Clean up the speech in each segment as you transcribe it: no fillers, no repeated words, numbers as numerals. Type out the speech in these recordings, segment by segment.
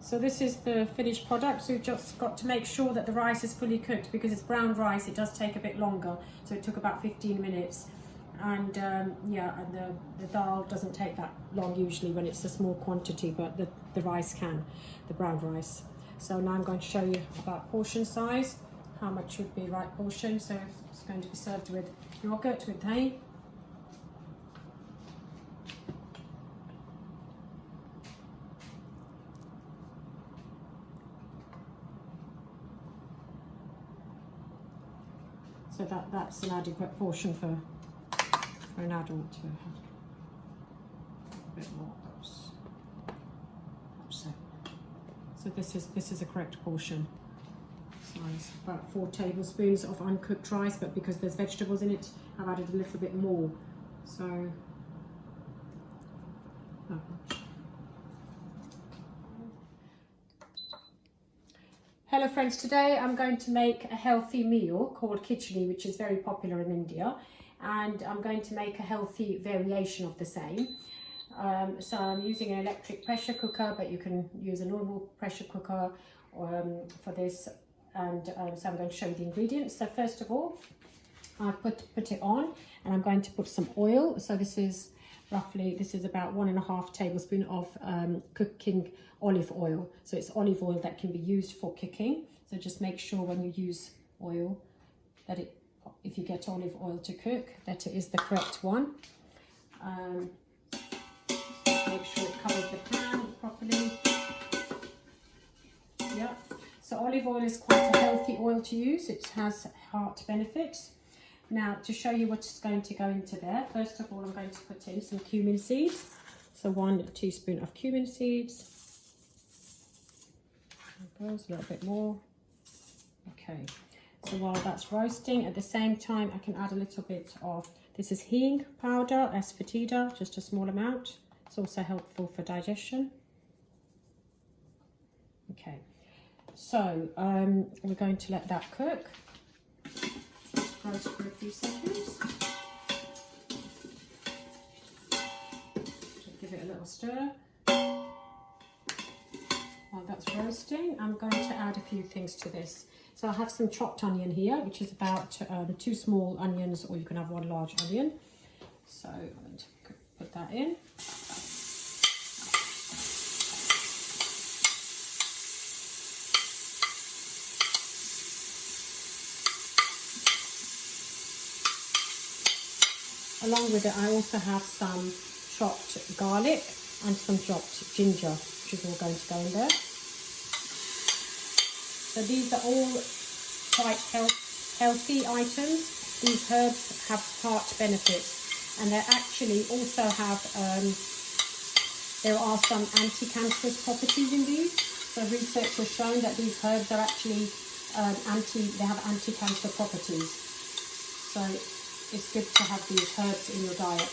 So this is the finished product. So we've just got to make sure that the rice is fully cooked, because it's brown rice, it does take a bit longer. So it took about 15 minutes. And yeah, and the dal doesn't take that long usually when it's a small quantity, but the rice can, the brown rice. So now I'm going to show you about portion size, how much would be right portion. So it's going to be served with yogurt, with dahi. So that's an adequate portion for an adult to have a bit more. So this is a correct portion size. About 4 tablespoons of uncooked rice, but because there's vegetables in it, I've added a little bit more. So that much. Hello friends, today I'm going to make a healthy meal called Khichadi, which is very popular in India, and I'm going to make a healthy variation of the same. So I'm using an electric pressure cooker, but you can use a normal pressure cooker for this, and so I'm going to show you the ingredients. So first of all, I put it on, and I'm going to put some oil. So this is about 1.5 tablespoons of cooking olive oil. So it's olive oil that can be used for cooking. So just make sure when you use oil that if you get olive oil to cook, that it is the correct one. Make sure it covers the pan properly. Yeah. So olive oil is quite a healthy oil to use. It has heart benefits. Now, to show you what's going to go into there, first of all, I'm going to put in some cumin seeds. So 1 teaspoon of cumin seeds. There goes, a little bit more. Okay. So while that's roasting, at the same time, I can add a little bit of, this is hing powder, asafoetida, just a small amount. It's also helpful for digestion. Okay. So we're going to let that cook. Roast for a few seconds. Just give it a little stir. While that's roasting, I'm going to add a few things to this. So I have some chopped onion here, which is about 2 small onions, or you can have 1 large onion. So I'm going to put that in. Along with it, I also have some chopped garlic and some chopped ginger, which is all going to go in there. So these are all quite healthy items. These herbs have heart benefits, and they actually also have, there are some anti-cancerous properties in these. So research has shown that these herbs are actually they have anti-cancer properties. So it's good to have these herbs in your diet.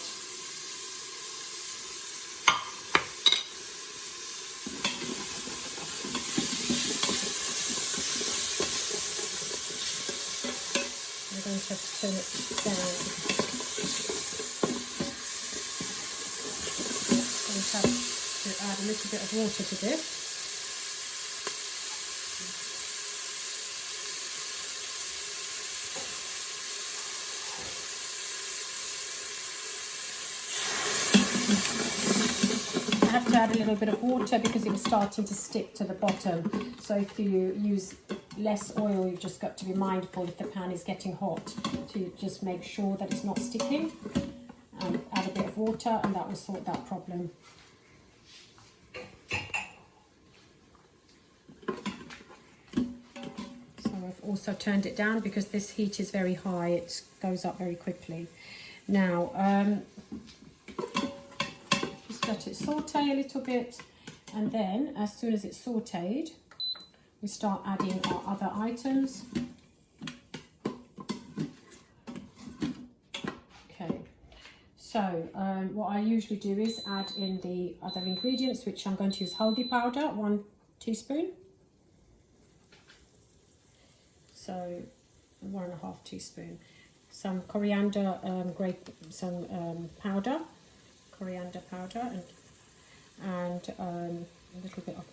I'm going to have to turn it down. I'm going to have to add a little bit of water to this. I have to add a little bit of water because it was starting to stick to the bottom. So if you use less oil, you've just got to be mindful if the pan is getting hot to just make sure that it's not sticking. And add a bit of water, and that will sort that problem. So I've also turned it down because this heat is very high. It goes up very quickly. Now, let it saute a little bit, and then as soon as it's sauteed, we start adding our other items. Okay, so what I usually do is add in the other ingredients, which I'm going to use haldi powder, 1 teaspoon. So 1.5 teaspoon. Some coriander powder. Coriander powder, and a little bit of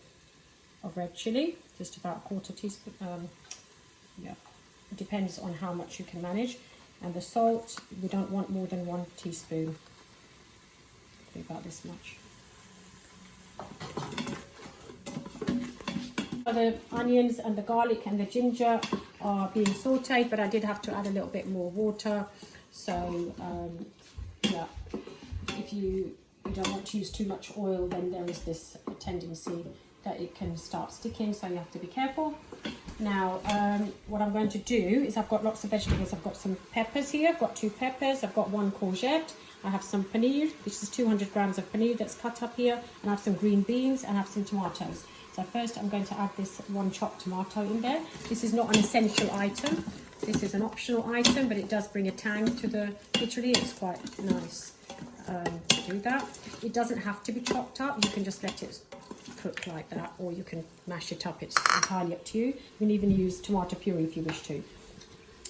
of red chilli, just about a quarter teaspoon. Yeah, it depends on how much you can manage. And the salt, we don't want more than 1 teaspoon. About this much. The onions and the garlic and the ginger are being sauteed, but I did have to add a little bit more water. So yeah, if you don't want to use too much oil, then there is this tendency that it can start sticking, so you have to be careful. Now what I'm going to do is, I've got lots of vegetables. I've got some peppers here. I've got 2 peppers. I've got 1 courgette. I have some paneer, which is 200 grams of paneer that's cut up here, and I have some green beans, and I have some tomatoes. So first I'm going to add this 1 chopped tomato in there. This is not an essential item. This is an optional item, but it does bring a tang to the khichadi. It's quite nice to do that. It doesn't have to be chopped up. You can just let it cook like that, or you can mash it up. It's entirely up to you. You can even use tomato puree if you wish to.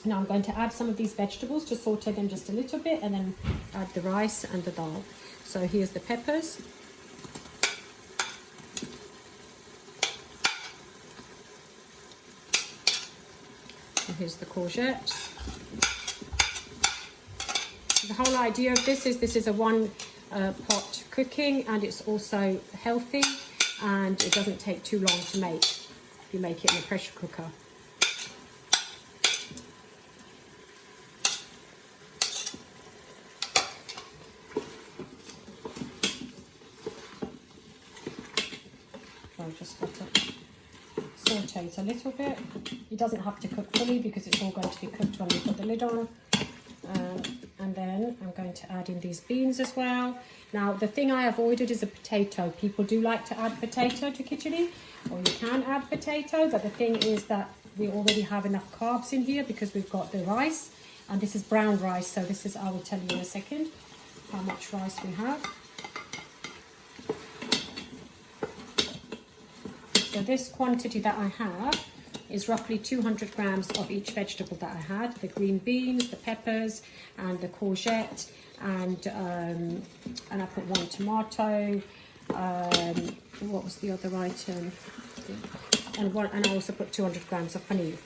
Now I'm going to add some of these vegetables, to saute them just a little bit, and then add the rice and the dal. So here's the peppers. And here's the courgette. The whole idea of this is a 1 pot cooking, and it's also healthy, and it doesn't take too long to make if you make it in a pressure cooker. Just got to saute it a little bit. It doesn't have to cook fully because it's all going to be cooked when we put the lid on. And then I'm going to add in these beans as well. Now the thing I avoided is a potato. People do like to add potato to khichadi, or you can add potato, but the thing is that we already have enough carbs in here because we've got the rice, and this is brown rice. So this is, I will tell you in a second how much rice we have. So this quantity that I have is roughly 200 grams of each vegetable that I had. The green beans, the peppers, and the courgette, and I put 1 tomato. What was the other item? And I also put 200 grams of paneer,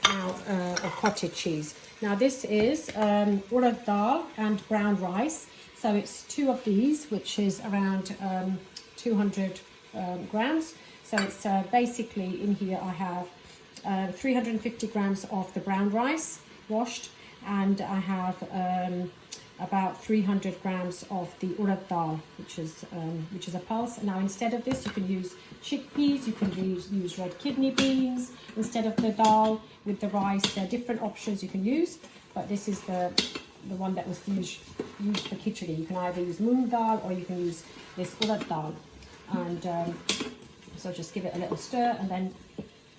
of cottage cheese. Now this is urad dal and brown rice. So it's 2 of these, which is around 200 grams. So it's basically, in here I have 350 grams of the brown rice washed, and I have about 300 grams of the urad dal, which is a pulse. Now instead of this, you can use chickpeas, you can use red kidney beans instead of the dal with the rice. There are different options you can use, but this is the one that was used for khichadi. You can either use moong dal or you can use this urad dal, and so just give it a little stir, and then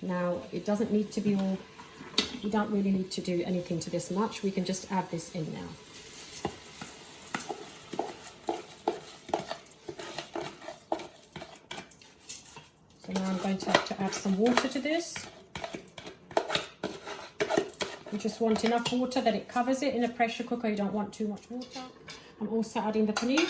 now it doesn't need to be all, we don't really need to do anything to this much. We can just add this in now. So now I'm going to have to add some water to this. You just want enough water that it covers it. In a pressure cooker, you don't want too much water. I'm also adding the paneer.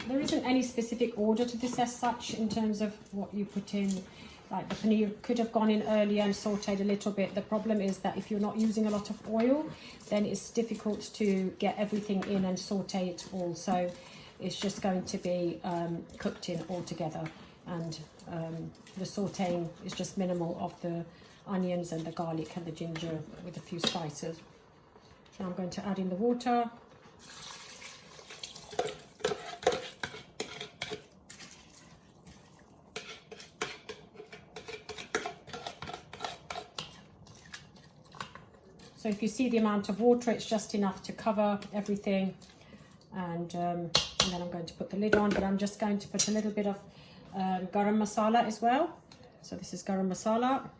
There isn't any specific order to this as such in terms of what you put in. Like the paneer could have gone in earlier and sauteed a little bit. The problem is that if you're not using a lot of oil, then it's difficult to get everything in and saute it all. So it's just going to be cooked in all together, and the sauteing is just minimal of the onions and the garlic and the ginger with a few spices. So I'm going to add in the water. So if you see the amount of water, it's just enough to cover everything. And then I'm going to put the lid on, but I'm just going to put a little bit of garam masala as well. So this is garam masala.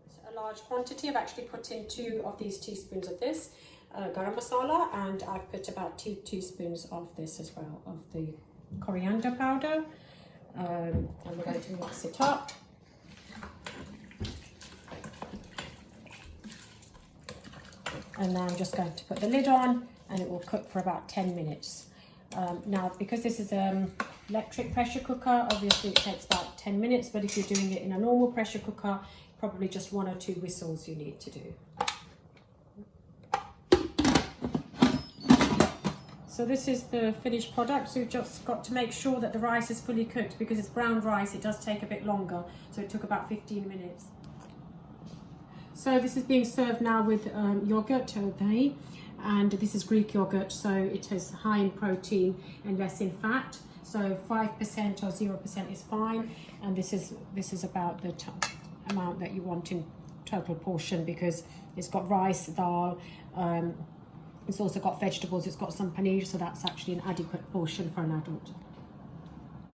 It's a large quantity. I've actually put in 2 of these teaspoons of this garam masala, and I've put about 2 teaspoons of this as well, of the coriander powder. And we're going to mix it up. And now I'm just going to put the lid on, and it will cook for about 10 minutes. Now, because this is an electric pressure cooker, obviously it takes about 10 minutes, but if you're doing it in a normal pressure cooker, probably just 1 or 2 whistles you need to do. So this is the finished product. So we've just got to make sure that the rice is fully cooked, because it's brown rice, it does take a bit longer. So it took about 15 minutes. So this is being served now with yogurt, dahi, and this is Greek yogurt, so it is high in protein and less in fat. So 5% or 0% is fine, and this is about the amount that you want in total portion, because it's got rice, dal, it's also got vegetables, it's got some paneer, so that's actually an adequate portion for an adult.